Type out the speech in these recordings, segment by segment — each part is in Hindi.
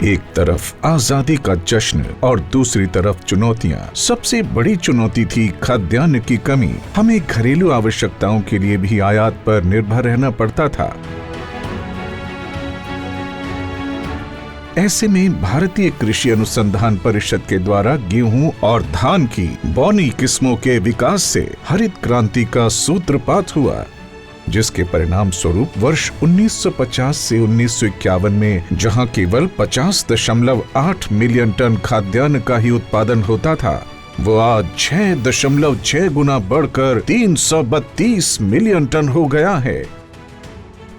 एक तरफ आजादी का जश्न और दूसरी तरफ चुनौतियां। सबसे बड़ी चुनौती थी खाद्यान्न की कमी। हमें घरेलू आवश्यकताओं के लिए भी आयात पर निर्भर रहना पड़ता था। ऐसे में भारतीय कृषि अनुसंधान परिषद के द्वारा गेहूं और धान की बौनी किस्मों के विकास से हरित क्रांति का सूत्रपात हुआ, जिसके परिणाम स्वरूप वर्ष 1950 से 1951 में जहां केवल 50.8 मिलियन टन खाद्यान्न का ही उत्पादन होता था, वो आज 6.6 गुना बढ़कर 332 मिलियन टन हो गया है।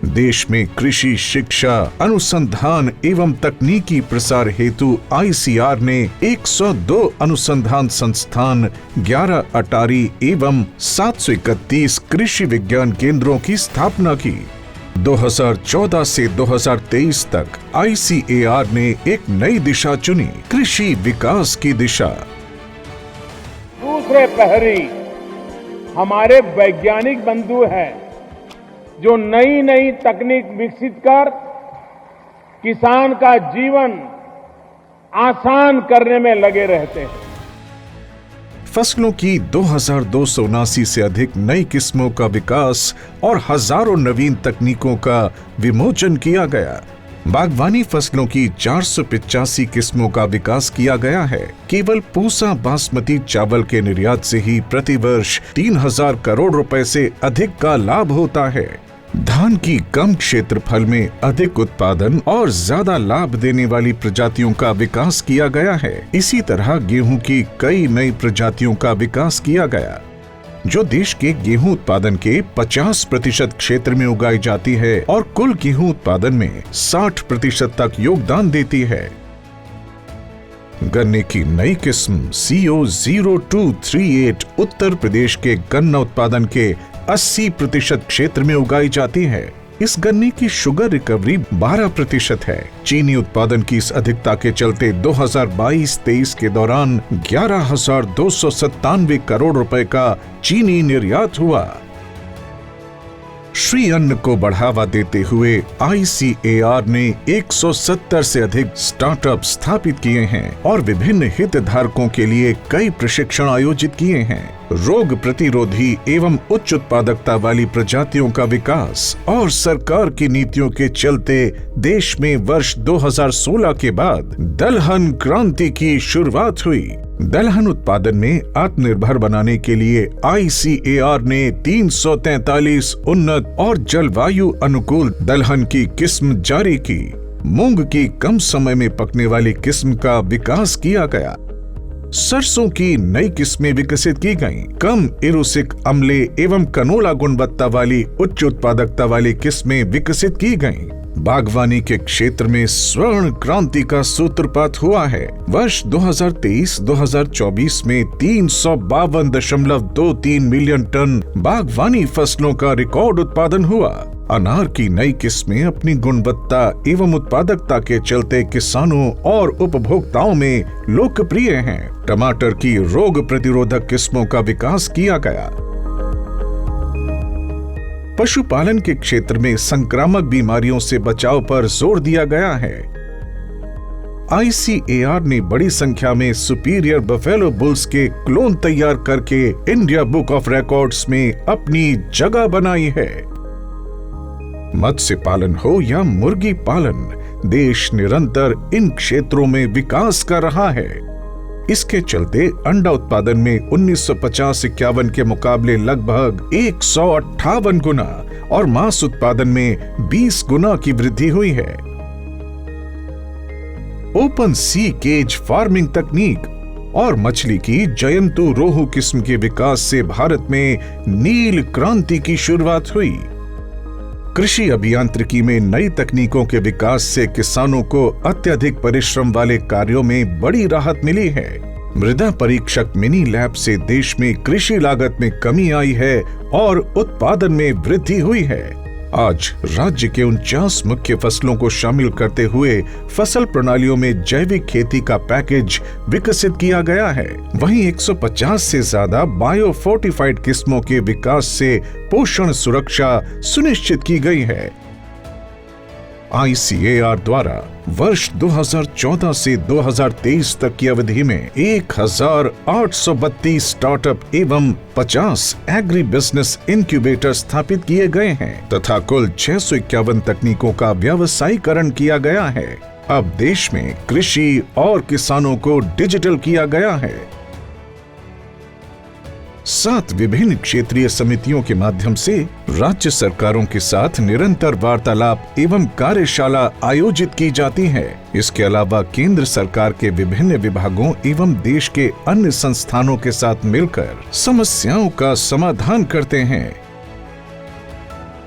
देश में कृषि शिक्षा, अनुसंधान एवं तकनीकी प्रसार हेतु ICR ने 102 अनुसंधान संस्थान, 11 अटारी एवं 731 कृषि विज्ञान केंद्रों की स्थापना की। 2014 से 2023 तक ICAR ने एक नई दिशा चुनी, कृषि विकास की दिशा। दूसरे पहरी हमारे वैज्ञानिक बंधु हैं जो नई नई तकनीक विकसित कर किसान का जीवन आसान करने में लगे रहते हैं। फसलों की 2279 से अधिक नई किस्मों का विकास और हजारों नवीन तकनीकों का विमोचन किया गया। बागवानी फसलों की 485 किस्मों का विकास किया गया है। केवल पूसा बासमती चावल के निर्यात से ही प्रतिवर्ष 3000 करोड़ रुपए से अधिक का लाभ होता है। धान की कम क्षेत्रफल में अधिक उत्पादन और ज्यादा लाभ देने वाली प्रजातियों का विकास किया गया है। इसी तरह गेहूं की कई नई प्रजातियों का विकास किया गया, जो देश के गेहूं उत्पादन के 50% क्षेत्र में उगाई जाती है और कुल गेहूं उत्पादन में 60% तक योगदान देती है। गन्ने की नई किस्म CO0238 उत्तर प्रदेश के गन्ना उत्पादन के 80% क्षेत्र में उगाई जाती है। इस गन्ने की शुगर रिकवरी 12% है। चीनी उत्पादन की इस अधिकता के चलते 2022-23 के दौरान 11,297 करोड़ रुपए का चीनी निर्यात हुआ। श्री अन्न को बढ़ावा देते हुए ICAR ने 170 से अधिक स्टार्टअप स्थापित किए हैं और विभिन्न हितधारकों के लिए कई प्रशिक्षण आयोजित किए हैं। रोग प्रतिरोधी एवं उच्च उत्पादकता वाली प्रजातियों का विकास और सरकार की नीतियों के चलते देश में वर्ष 2016 के बाद दलहन क्रांति की शुरुआत हुई। दलहन उत्पादन में आत्मनिर्भर बनाने के लिए ICAR ने 343 उन्नत और जलवायु अनुकूल दलहन की किस्म जारी की। मूंग की कम समय में पकने वाली किस्म का विकास किया गया। सरसों की नई किस्में विकसित की गईं। कम एरोसिक अम्ले एवं कनोला गुणवत्ता वाली उच्च उत्पादकता वाली किस्में विकसित की गईं। बागवानी के क्षेत्र में स्वर्ण क्रांति का सूत्रपात हुआ है। वर्ष 2023-2024 में 352.23 मिलियन टन बागवानी फसलों का रिकॉर्ड उत्पादन हुआ। अनार की नई किस्में अपनी गुणवत्ता एवं उत्पादकता के चलते किसानों और उपभोक्ताओं में लोकप्रिय हैं। टमाटर की रोग प्रतिरोधक किस्मों का विकास किया गया। पशुपालन के क्षेत्र में संक्रामक बीमारियों से बचाव पर जोर दिया गया है। ICAR ने बड़ी संख्या में सुपीरियर बफेलो बुल्स के क्लोन तैयार करके इंडिया बुक ऑफ रिकॉर्ड्स में अपनी जगह बनाई है। मत्स्य पालन हो या मुर्गी पालन, देश निरंतर इन क्षेत्रों में विकास कर रहा है। इसके चलते अंडा उत्पादन में 1950-51 के मुकाबले लगभग 158 गुना और मांस उत्पादन में 20 गुना की वृद्धि हुई है। ओपन सी केज फार्मिंग तकनीक और मछली की जयंतु रोहू किस्म के विकास से भारत में नील क्रांति की शुरुआत हुई। कृषि अभियांत्रिकी में नई तकनीकों के विकास से किसानों को अत्यधिक परिश्रम वाले कार्यों में बड़ी राहत मिली है। मृदा परीक्षक मिनी लैब से देश में कृषि लागत में कमी आई है और उत्पादन में वृद्धि हुई है। आज राज्य के 49 मुख्य फसलों को शामिल करते हुए फसल प्रणालियों में जैविक खेती का पैकेज विकसित किया गया है। वहीं 150 से ज्यादा बायो फोर्टिफाइड किस्मों के विकास से पोषण सुरक्षा सुनिश्चित की गई है। ICAR द्वारा वर्ष 2014 से 2023 तक की अवधि में 1832 स्टार्टअप एवं 50 एग्री बिजनेस इंक्यूबेटर स्थापित किए गए हैं तथा कुल 651 तकनीकों का व्यावसायीकरण किया गया है। अब देश में कृषि और किसानों को डिजिटल किया गया है। 7 विभिन्न क्षेत्रीय समितियों के माध्यम से राज्य सरकारों के साथ निरंतर वार्तालाप एवं कार्यशाला आयोजित की जाती है। इसके अलावा केंद्र सरकार के विभिन्न विभागों एवं देश के अन्य संस्थानों के साथ मिलकर समस्याओं का समाधान करते हैं।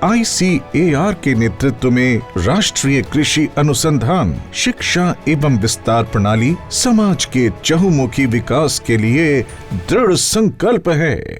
ICAR के नेतृत्व में राष्ट्रीय कृषि अनुसंधान, शिक्षा एवं विस्तार प्रणाली समाज के चहुमुखी विकास के लिए दृढ़ संकल्प है।